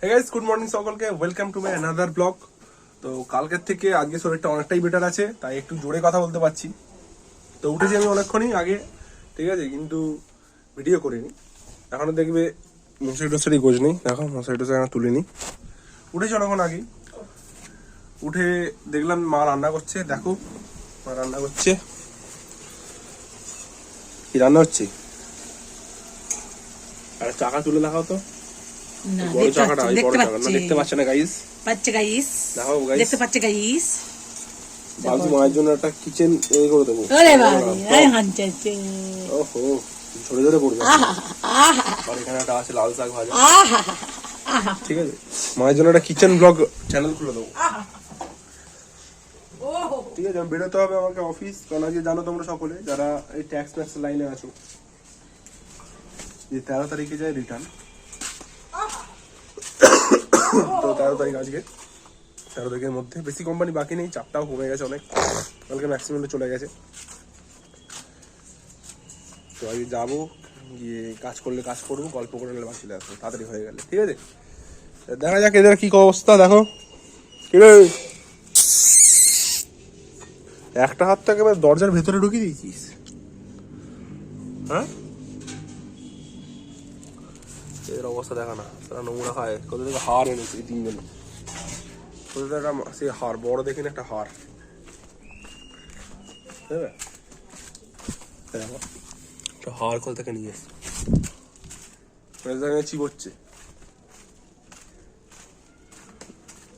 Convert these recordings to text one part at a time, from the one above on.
Hey guys, good morning সকলকে, welcome to my another blog. তো কালকের থেকে আজকে শরীরটা অনেকটাই বেটার আছে, তাই একটু জোরে কথা বলতে পারছি। তো উঠেছি আমি অনেকক্ষণই আগে, ঠিক আছে, কিন্তু ভিডিও করিনি। এখনো দেখবে মশারি টশারি গোজ নেই, দেখো মশারি টশারি এখন তুলিনি। উঠেছি অনেকক্ষণ আগেই, উঠে দেখলাম মা রান্না করছে। দেখো মা রান্না করছে, কি রান্না হচ্ছে? আর চাকা তুলে দেখাও তো, বড় চাকাটা, এই বড় চাকা না, দেখতে পাচ্ছে না গাইস? পাচ্ছে গাইস, দেখো গাইস, দেখতে পাচ্ছে গাইস। ভাবছি মায়ের জন্য একটা কিচেন এই করে দেবো। ওরে বাবা, এই হানচাচ্ছে। ওহো, ঝরে ঝরে পড়বে। আর এখানে একটা আছে লাল শাক ভাজা। ঠিক আছে, মায়ের জন্য একটা কিচেন ব্লগ চ্যানেল খুলে দেবো। ঠিক আছে, বেরোতে হবে আমাকে অফিস, কারণ আজকে জানো তোমরা সকলে যারা এই ট্যাক্স ম্যাক্স লাইনে আছো, যে 13 তারিখে যায় রিটার্ন। তো 13 তারিখ আজকে, 13 তারিখের মধ্যে বেশি কোম্পানি বাকি নেই, চাপটাও কমে গেছে অনেক, কালকে ম্যাক্সিমামে চলে গেছে। তো আজকে যাবো, গিয়ে কাজ করলে কাজ করবো, গল্প করে নিলে বাকি চলে আসবো, তাড়াতাড়ি হয়ে গেলে। ঠিক আছে, দেখা যাক এদের কি অবস্থা। দেখো কিরে, একটা হাত তো একেবারে দরজার ভেতরে ঢুকিয়ে দিয়েছিস, হ্যাঁ? এদের অবস্থা দেখা না, তারা নোংরা খায়। কোথা থেকে হার এনেছে এই তিনজন, কোথা থেকে একটা সে হার বড় দেখি না, একটা হার, একটা হার কোথা থেকে নিয়ে এসছে, চিবোচ্ছে।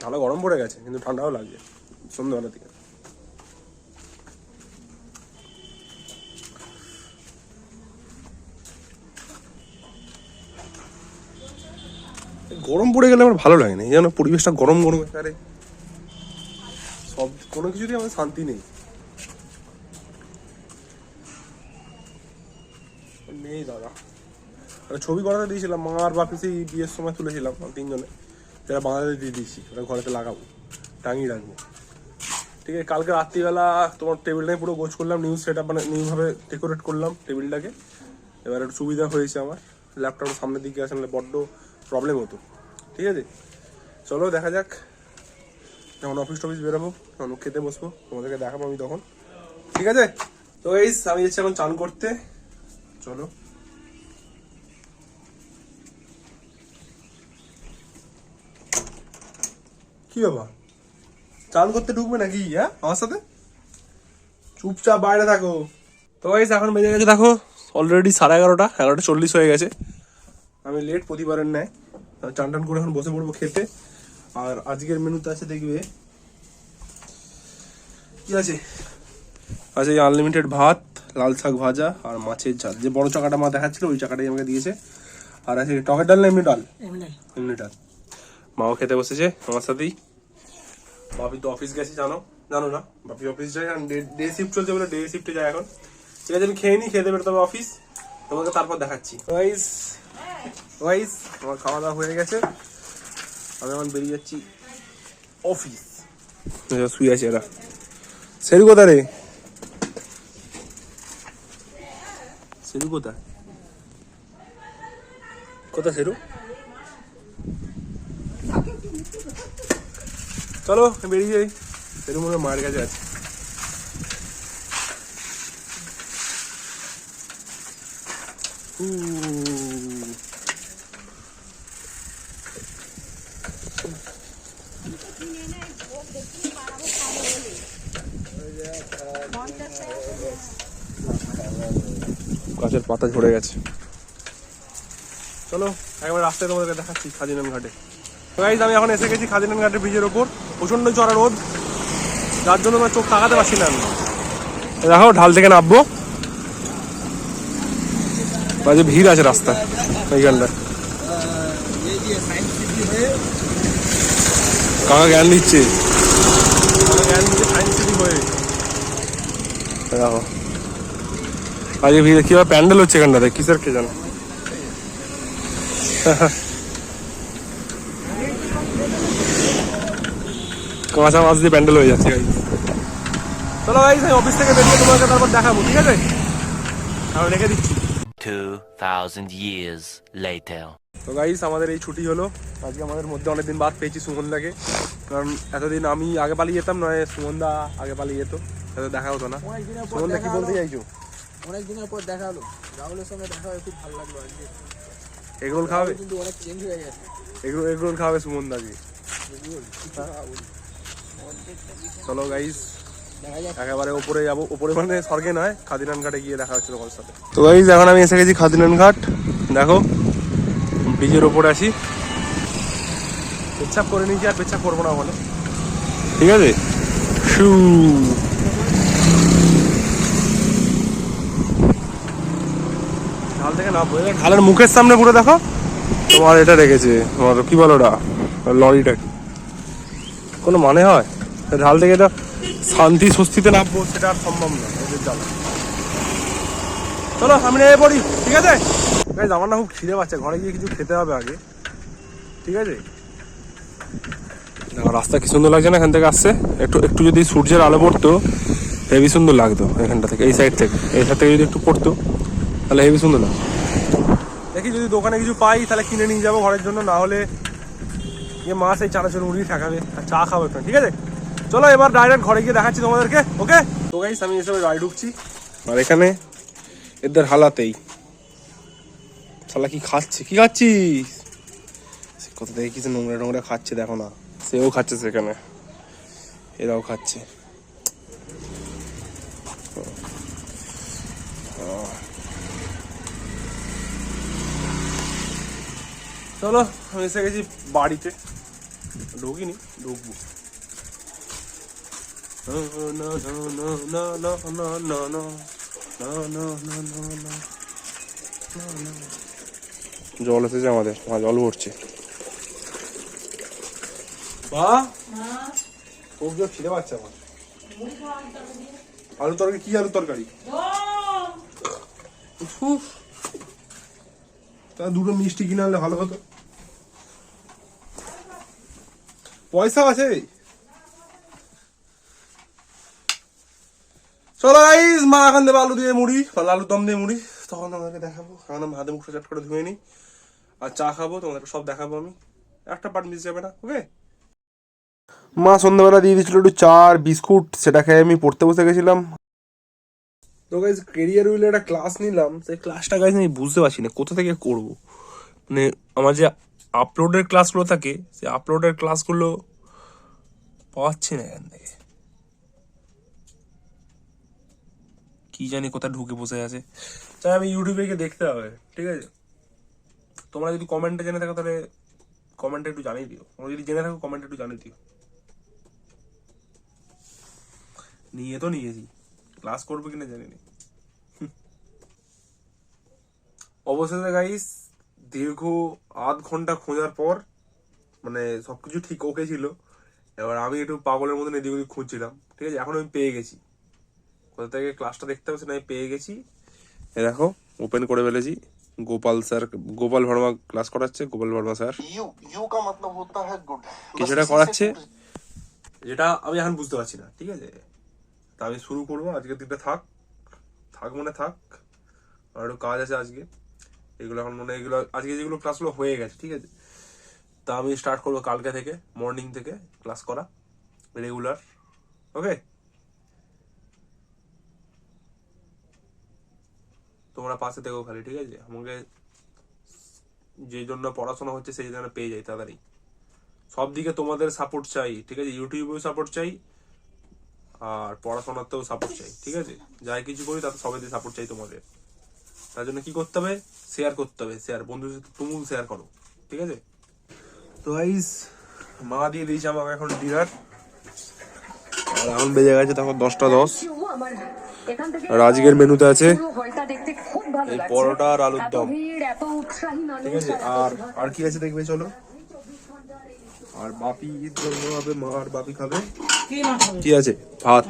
ভালো গরম পড়ে গেছে, কিন্তু ঠান্ডাও লাগছে সন্ধ্যাবেলা থেকে। গরম পড়ে গেলে আমার ভালো লাগে না, এই যেন পরিবেশটা গরম গরম একারে, সব কোনো কিছুতেই আমাদের শান্তি নেই নেই দাদা। ছবি করাতে দিয়েছিলাম, মা আর বাপি সেই বিয়ের সময় তুলেছিলাম তিনজনে, যারা বাংলাদেশে দিয়ে দিয়েছি, ওটা ঘরেতে লাগাবো, টাঙিয়ে রাখবো। ঠিক আছে, কালকে রাত্রিবেলা তোমার টেবিলটাই পুরো গোছ করলাম, নিউ সেট আপ, মানে নিউভাবে ডেকোরেট করলাম টেবিলটাকে। এবার একটু সুবিধা হয়েছে আমার, ল্যাপটপ সামনের দিকে আসলে বড্ড প্রবলেম হতো। ঠিক আছে, চলো দেখা যাক, যখন অফিস টফিস বেরোবো তখন খেতে বসবো, তোমাদেরকে দেখাবো আমি তখন। ঠিক আছে, তো এই আমি যাচ্ছি এখন চান করতে, চলো। কি বাবা, চান করতে ঢুকবে নাকি? হ্যাঁ, আমার সাথে চুপচাপ বাইরে থাকো। তো গাইস এখন বেজে গেছে দেখো অলরেডি 11:30, 11:40 হয়ে গেছে। আমি লেট প্রতিবারের ন্যায়, চান টান করে এখন বসে পড়বো খেতে। আর আজকের মেনুতে আছে, দেখবে কি আছে, আচ্ছা এই আনলিমিটেড ভাত, লাল শাক ভাজা আর মাছের ঝাল। যে বড় চাকাটা মা দেখাচ্ছিল ওই চাকাটাই আমাকে দিয়েছে। আর আছে টকের ডাল না এমনি ডাল? এমনি ডাল। মাও খেতে বসেছে আমার সাথেই। বাপি তো অফিস গেছে, জানো না? বাপি অফিস যায়, ডে শিফট চলছে বলে ডে শিফটে যায় এখন। ঠিক আছে, আমি খেয়ে নিই, খেতে বেরোতে হবে অফিস, তোমাকে তারপর দেখাচ্ছি। ওয়াইস আমার খাওয়া দাওয়া হয়ে গেছে, আমি এখন বেরিয়ে যাচ্ছি অফিস। শুয়ে আছে এরা। সেরু কোথায় রে? সেরু কোথায়? কোথায় সেরু? চলো বেরিয়ে যাই, সেরু মনে মায়ের কাছে আছে। গাছের পাতা ঝরে গেছে। চলো একবার রাস্তায় তোমাদেরকে দেখাচ্ছি খাদিনান ঘাটে। গাইস আমি এখন এসে গেছি খাদিনান ঘাটের ব্রিজের ওপর, প্রচন্ড চড়া রোদ, যার জন্য আমার চোখ তাকাতে পারছি না। আমি দেখো ঢাল থেকে নামবো, বাজে ভিড় আছে রাস্তায় এইখানটা। কাকা জ্ঞান দিচ্ছে, সায়েন্স সিটি হয়ে দেখো আজকে ভিড়। কিভাবে প্যান্ডেল হচ্ছে এখানটাতে, কিসের কে জানো। কাঁচা মাছ দিয়ে প্যান্ডেল হয়ে যাচ্ছে। চলো গাইস আমি অফিস থেকে বেরিয়ে তোমাকে তারপর দেখাবো। ঠিক আছে, আমি রেখে দিচ্ছি। 2000 years later. তো গাইস আমাদের এই ছুটি হলো আজকে, আমাদের মধ্যে অনেকদিন বাদ পেয়েছি সুমনদাকে, কারণ এতদিন আমি আগে পালিয়ে যেতাম, নয় সুমনদা আগে পালিয়ে যেত, তাতে দেখা হতো না। সুমনদা কি বলতে চাইছো? অনেক দিনের পর দেখা হলো, রাহুলের সঙ্গে দেখা হয়ে খুব ভালো লাগলো আজকে। এগরোল খাওয়াবে? কিন্তু অনেক চেঞ্জ হয়ে গেছে। এগরোল খাওয়াবে সুমনদাকে। চলো গাইস দেখা যাক। একেবারে উপরে যাবো, উপরে মানে স্বর্গে নয়, খাদিনান ঘাটে গিয়ে দেখা হচ্ছে তোমার সাথে। তো গাইস এখন আমি এসে গেছি খাদিনান ঘাট, দেখো ব্রিজের ওপরে আছি। পেচ্ছাপ করে নিয়েছি, আর পেচ্ছাপ করবো না বলে, ঠিক আছে। শু ঢাল থেকে না বলে ঢালের মুখের সামনে পুরো দেখো তোমার এটা রেখেছে, তোমার কি বলো ওটা, লরিটা কি কোনো মানে হয়? ঢাল থেকে এটা শান্তি স্বস্তিতে নামবো, সেটা আর সম্ভব না এদের জ্বালা। চলো আমি নেমে পড়ি, ঠিক আছে। গাইস আমার না খুব খিদে পাচ্ছে, ঘরে গিয়ে কিছু খেতে হবে আগে, ঠিক আছে। দেখো রাস্তা কি সুন্দর লাগছে না এখান থেকে আসছে, একটু একটু যদি সূর্যের আলো পড়তো হেভি সুন্দর লাগতো এখানটা থেকে, এই সাইড থেকে, এই সাইড থেকে যদি একটু পড়তো তাহলে হেভি সুন্দর লাগতো। দেখি যদি দোকানে কিছু পাই তাহলে কিনে নিয়ে যাবো ঘরের জন্য, না হলে মা সেই চানাচুর মুড়ি ঠাকাবে আর চা খাবো একটু, ঠিক আছে। চলো এবার ডাইরেক্ট ঘরে গিয়ে দেখাচ্ছি তোমাদেরকে, ওকে। তো গাইস আমি এসে গাড়ি ঢুকছি, আর এখানে এদের হালাতেই শালা কি খাচ্ছে, কি খাচ্ছিস? কোথা থেকে কিছু নোংরা নোংরা খাচ্ছে দেখো না, সেও খাচ্ছে সেখানে, এরাও খাচ্ছে। চলো আমি এসে গেছি বাড়িতে, ঢুকিনি, ঢুকবো। জল এসেছে আমাদের, জল ভরছে। বা খুব জোর খিদে পাচ্ছে আমার। আলু তরকারি? কি আলু তরকারি? তা দুটো মিষ্টি কিনে আনলে ভালো হতো, পয়সা আছে। চলো গাইস মা এখন দেবে আলু দিয়ে মুড়ি, আলুর দম দিয়ে মুড়ি, তখন তোমাদেরকে দেখাবো। এখন আমি হাতে মুখটা চাট করে ধুয়ে নিই, আর চা খাবো, তোমাদেরকে সব দেখাবো আমি, একটা পার্ট মিস যাবে না, ওকে। মা সন্ধ্যাবেলা দিয়ে দিয়েছিল একটু চা আর বিস্কুট, সেটা খেয়ে আমি পড়তে বসে গেছিলাম। তো গাইস কেরিয়ার উইলে একটা ক্লাস নিলাম, সেই ক্লাসটা গাইস আমি বুঝতে পারছি না কোথা থেকে করবো, মানে আমার যে আপলোডের ক্লাসগুলো থাকে সেই আপলোডের ক্লাসগুলো পাচ্ছি না এখান থেকে, কি জানি কোথায় ঢুকে বসে আছে। তাই আমি ইউটিউবে গিয়ে দেখতে হবে, ঠিক আছে। তোমরা যদি কমেন্টে জেনে থাকো তাহলে কমেন্টে একটু জানিয়ে দিও, তোমরা যদি জেনে থাকো কমেন্টে একটু জানিয়ে দিও। নিয়ে তো নিয়েছি, ক্লাস করবো কিনা জানি না। অবশেষে গাইস দীর্ঘ আধ ঘন্টা খোঁজার পর মানে সবকিছু ঠিক ওকে ছিল, এবার আমি একটু পাগলের মতন এদিক ওদিক খুঁজছিলাম, ঠিক আছে। এখন আমি পেয়ে গেছি, কোথা থেকে ক্লাসটা দেখতে হবে সেটা আমি পেয়ে গেছি। এ দেখো ওপেন করে ফেলেছি, গোপাল স্যার, গোপাল ভার্মা ক্লাস করাচ্ছে, গোপাল ভার্মা স্যার কিছুটা করাচ্ছে, যেটা আমি এখন বুঝতে পারছি না, ঠিক আছে। তা আমি শুরু করবো, আজকের দিনটা থাক থাক মনে থাক, আর একটু কাজ আছে আজকে, এগুলো এখন মনে হয় এগুলো আজকে যেগুলো ক্লাসগুলো হয়ে গেছে, ঠিক আছে। তা আমি স্টার্ট করবো কালকে থেকে, মর্নিং থেকে ক্লাস করা রেগুলার, ওকে। তোমরা পাশে থেকো খালি, ঠিক আছে। আমাকে যে জন্য পড়াশোনা হচ্ছে সেই জন্য পেয়ে যাই তাড়াতাড়ি, সব দিকে তোমাদের সাপোর্ট চাই, ঠিক আছে। ইউটিউবেও সাপোর্ট চাই আর পড়াশোনাতেও সাপোর্ট চাই, ঠিক আছে। যাই কিছু করি তাতে সবাই সাপোর্ট চাই তোমাদের, তার জন্য কি করতে হবে, শেয়ার করতে হবে, শেয়ার বন্ধুদের সাথে তুমিও শেয়ার করো, ঠিক আছে। তো গাইস মা দিয়ে দিয়েছে আমাকে এখন ডিনার, আর এখন বেজে গেছে তখন 10টা 10। আর আজকের মেনুতে আছে এই পরোটা আর আলুর দম, ঠিক আছে। আর আর কি আছে দেখবে চলো। আর বাপির জন্য হবে, মা আর বাপি খাবে কি আছে, ভাত।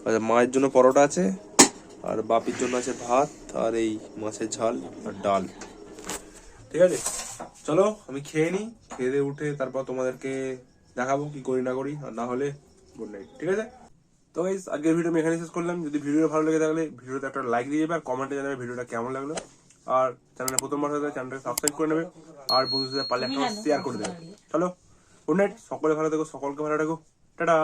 আচ্ছা মায়ের জন্য পরোটা আছে, আর বাপির জন্য আছে ভাত আর এই মাছের ঝাল আর ডাল, ঠিক আছে। চলো আমি খেয়ে নিই, খেয়ে দিয়ে উঠে তারপর তোমাদেরকে দেখাবো কি করি না করি, আর না হলে গুড নাইট, ঠিক আছে। তো গাইস আজকের ভিডিও আমি এখানে শেষ করলাম। যদি ভিডিও ভালো লেগে থাকলে ভিডিওতে একটা লাইক দিয়ে যাবে, আর কমেন্টে জানাবে ভিডিওটা কেমন লাগলো। আর চ্যানেলে প্রথমবার হয়ে চ্যানেলটাকে সাবস্ক্রাইব করে নেবে, আর বন্ধুদের সাথে পারলে একটা শেয়ার করে দেবে। চলো, গুড নাইট, সকলে ভালো থেকো, সকলকে ভালো রাখো, টাটা।